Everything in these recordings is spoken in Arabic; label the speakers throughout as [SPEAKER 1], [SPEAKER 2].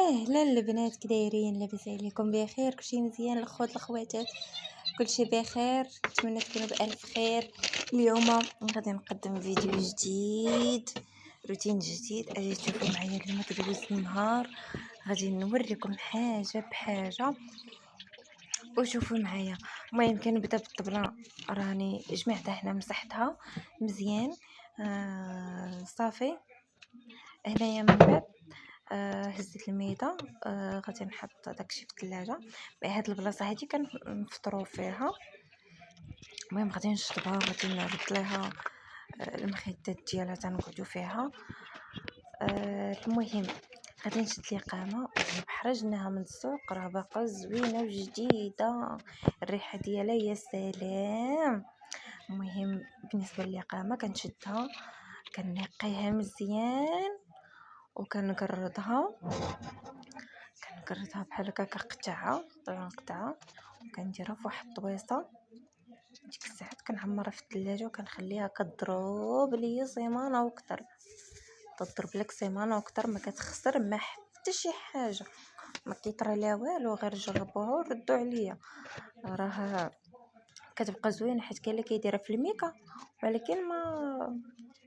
[SPEAKER 1] اهلا البنات، كي دايرين؟ لاباس عليكم؟ بخير؟ كلشي مزيان الاخوات الاخواتات؟ كلشي بخير؟ نتمنى تكونوا بالف خير. اليوم غادي نقدم فيديو جديد، روتين جديد. اجي تشوفوا معايا اليوم كدوز النهار. غادي نوريكم حاجه بحاجه وشوفوا معايا. المهم كنبدا بالطبله، راني جمعتها هنا مسحتها مزيان. صافي هنايا من بعد هزيت الميده. غادي نحط داكشي في الثلاجه. بهاد البلاصه هادي كنفطروا فيها. المهم غادي نشطبها، غادي نرد لها المخدات ديالها تنقعدوا فيها. المهم غادي نشد لي قامه بحرجناها من السوق، راه باقا زوينه وجديده، الريحه ديالها يا سلام. المهم بالنسبه لي قامه كنشدها كنقيها مزيان وكنقردها بحال هكا كقطعه قطعه وكنديرها فواحد الطويصه. ديك الساعات كنعمرها في الثلاجه وكنخليها كضرب ليا سيمانه وكثر. تضرب لك سيمانه وكثر، ما كتخسر ما حتى شي حاجه، ما كيطرى لا والو. غير جربوها وردوا عليا، راه كتبقى زوينه. حيت كاين اللي كيديرها في الميكا ولكن ما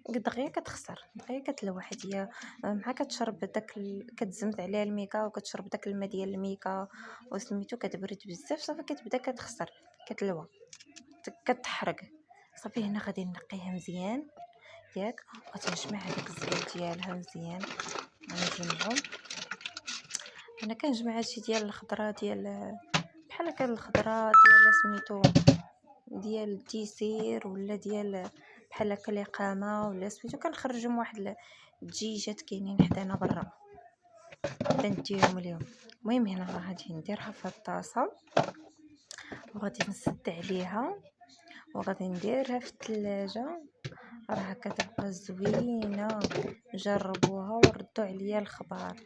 [SPEAKER 1] دغيا كتخسر، دغيا كتلوح. هي مع كتشرب داك كتزمت عليها الميكا وكتشرب داك الماء ديال الميكا وسميتو كتبرد بزاف، صافي كتبدا كتخسر كتلوى كتحرق. صافي هنا غادي نقيها مزيان ياك، وغادي نجمع هذاك الزبيب ديالها مزيان. غنجمعو انا كنجمع هادشي ديال الخضره ديال بحال هكا، الخضره ديال سميتو ديال التيسير ولا ديال بحال هكا الاقامه ولا سميتو. كنخرجهم واحد الدجيجات كاينين حدانا برا كنديهم اليوم. المهم هنا راه غادي نديرها في الطاسه وغادي نسد عليها وغادي نديرها في الثلاجه، راه كتبقى زوينه. جربوها وردوا عليا الخبار.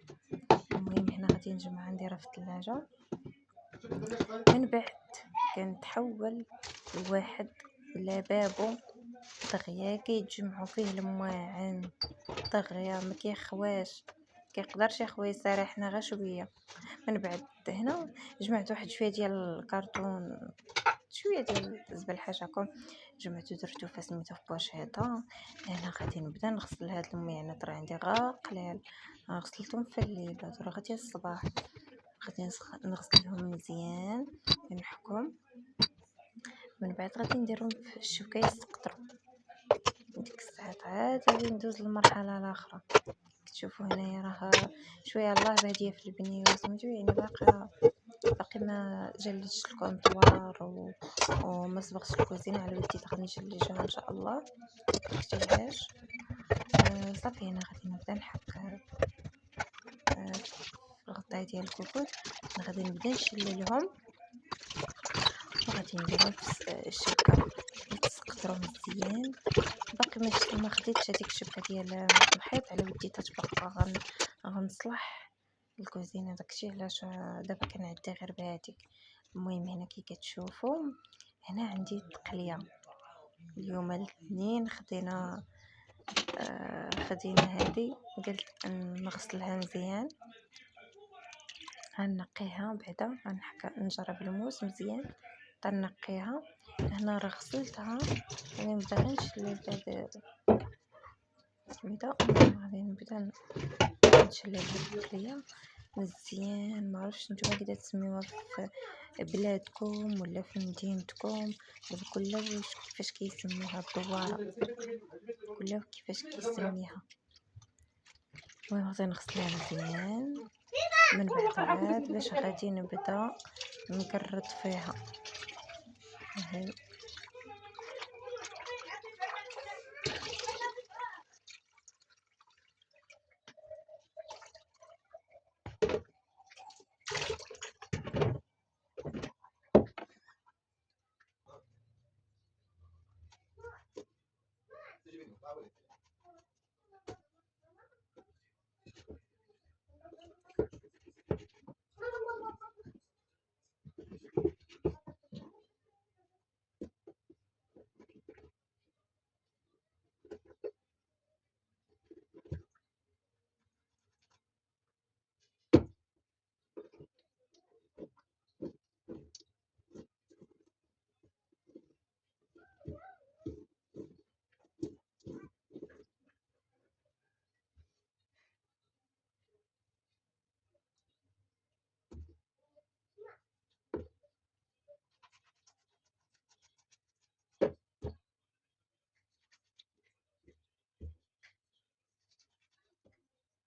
[SPEAKER 1] المهم هنا غادي نجمعها نديرها في الثلاجه. من بعد كنتحول لواحد لبابو دغيا كيتجمعوا فيه المواعن دغيا، ما كيخواش، كيقدرش يخوي يسرحنا غير شويه. من بعد هنا جمعت واحد شويه ديال الكرتون، شويه ديال الزبل حاشاكم، جمعتو درتو فسميتو في بوشيطه. انا غادي نبدا نغسل هاد المواعنات، راه عندي غا قلال، غسلتهم في الليل راه غادي الصباح. غادي نغسلهم مزيان نحكم. من بعد غادي نديرهم في الشبكه يسقطروا. ديك الساعات عاد غادي ندوز للمرحله الاخرى. كتشوفوا هنايا راه شويه الله باديه في البنيه وسميتو، يعني باقي ما جلدتش الكونطوار وما صبغتش الكوزينه على ودي. غنجلجها ان شاء الله متحتاجهاش. صافي هنا غادي نبدا نحك الغطاء ديال الكوكوط. غادي نبدا نشللهم وغادي نديرهم في الشبكه يتسقطروا مزيان. باقي ما خديتش هذيك الشبكه ديال الحيط على ودي تتبقى. غنصلح الكوزينه داكشي علاش دابا كنعدي غير بهذيك. المهم هنا كي كتشوفوا هنا عندي التقليه. اليوم الاثنين خدينا هذه، قلت نغسلها مزيان، غنقيها بعدا نجرب الموس مزيان تنقيها. هنا راه غسلتها، غادي نبدا نشلل هذا سميتها. غادي نبدا نشلل هاد التقليه مزيان. ما عرفتش نتوما كي تسميوها في بلادكم ولا في مدينتكم، كل واش كيفاش كيسموها الدواره، كل كيفاش كيسميها. المهم غادي نغسلها مزيان. من بعد عاد باش غادي نبدا نقرط فيها.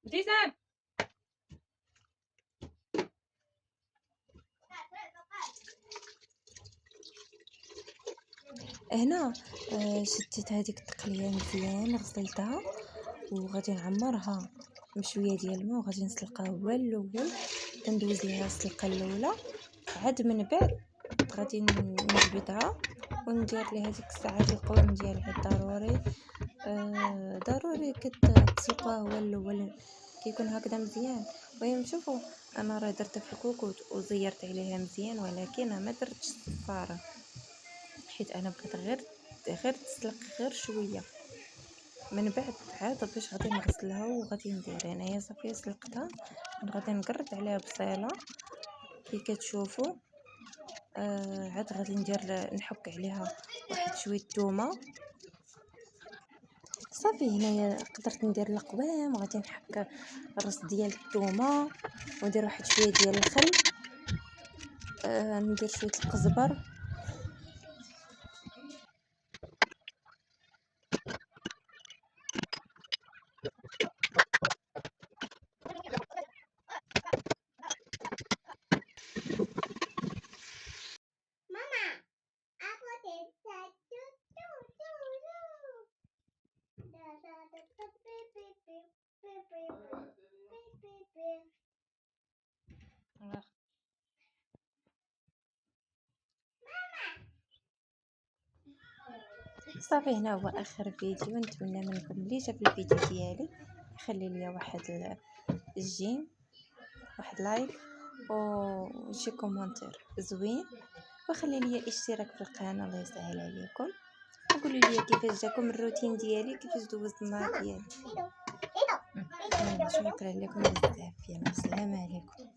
[SPEAKER 1] ابتسام هنا. شديت هذيك التقليه مزيان، غسلتها وغادي نعمرها بشويه ديال الماء، وغادي نسلقها هو الاول، ندوز ليها السلقه الاولى، عاد من بعد غادي نجبدها وندير ليها ديك الساعات القوام ديالها ضروري. ضروري كتسلقوها هو الاول كيكون هكذا مزيان. المهم شوفوا، انا راه درت في الكوكوط وزيرت عليها مزيان، ولكن ما درتش الصفاره حيت انا بغيت غير تسلق غير شويه. من بعد عاد باش غادي نغسلها وغادي ندير هنايا صافي سلقتها. غادي نقرد عليها بصيله كي كتشوفوا. عاد غادي نحك عليها واحد شويه الثومه صافي. هنايا قدرت ندير القوام، غادي نحك الرز ديال الثومه وندير واحد شويه ديال الخل. ندير شويه القزبر صافي. هنا هو اخر فيديو، نتمنى منكم اللي جاب الفيديو ديالي يخلي لي واحد الجيم، واحد لايك وشي كومونتير زوين، وخلي لي اشتراك في القناه الله يسهل عليكم، وقولوا لي كيفاش جاكم الروتين ديالي، كيفاش دوزت النهار ديالي. شكرا لكم بزاف، يلا السلام عليكم.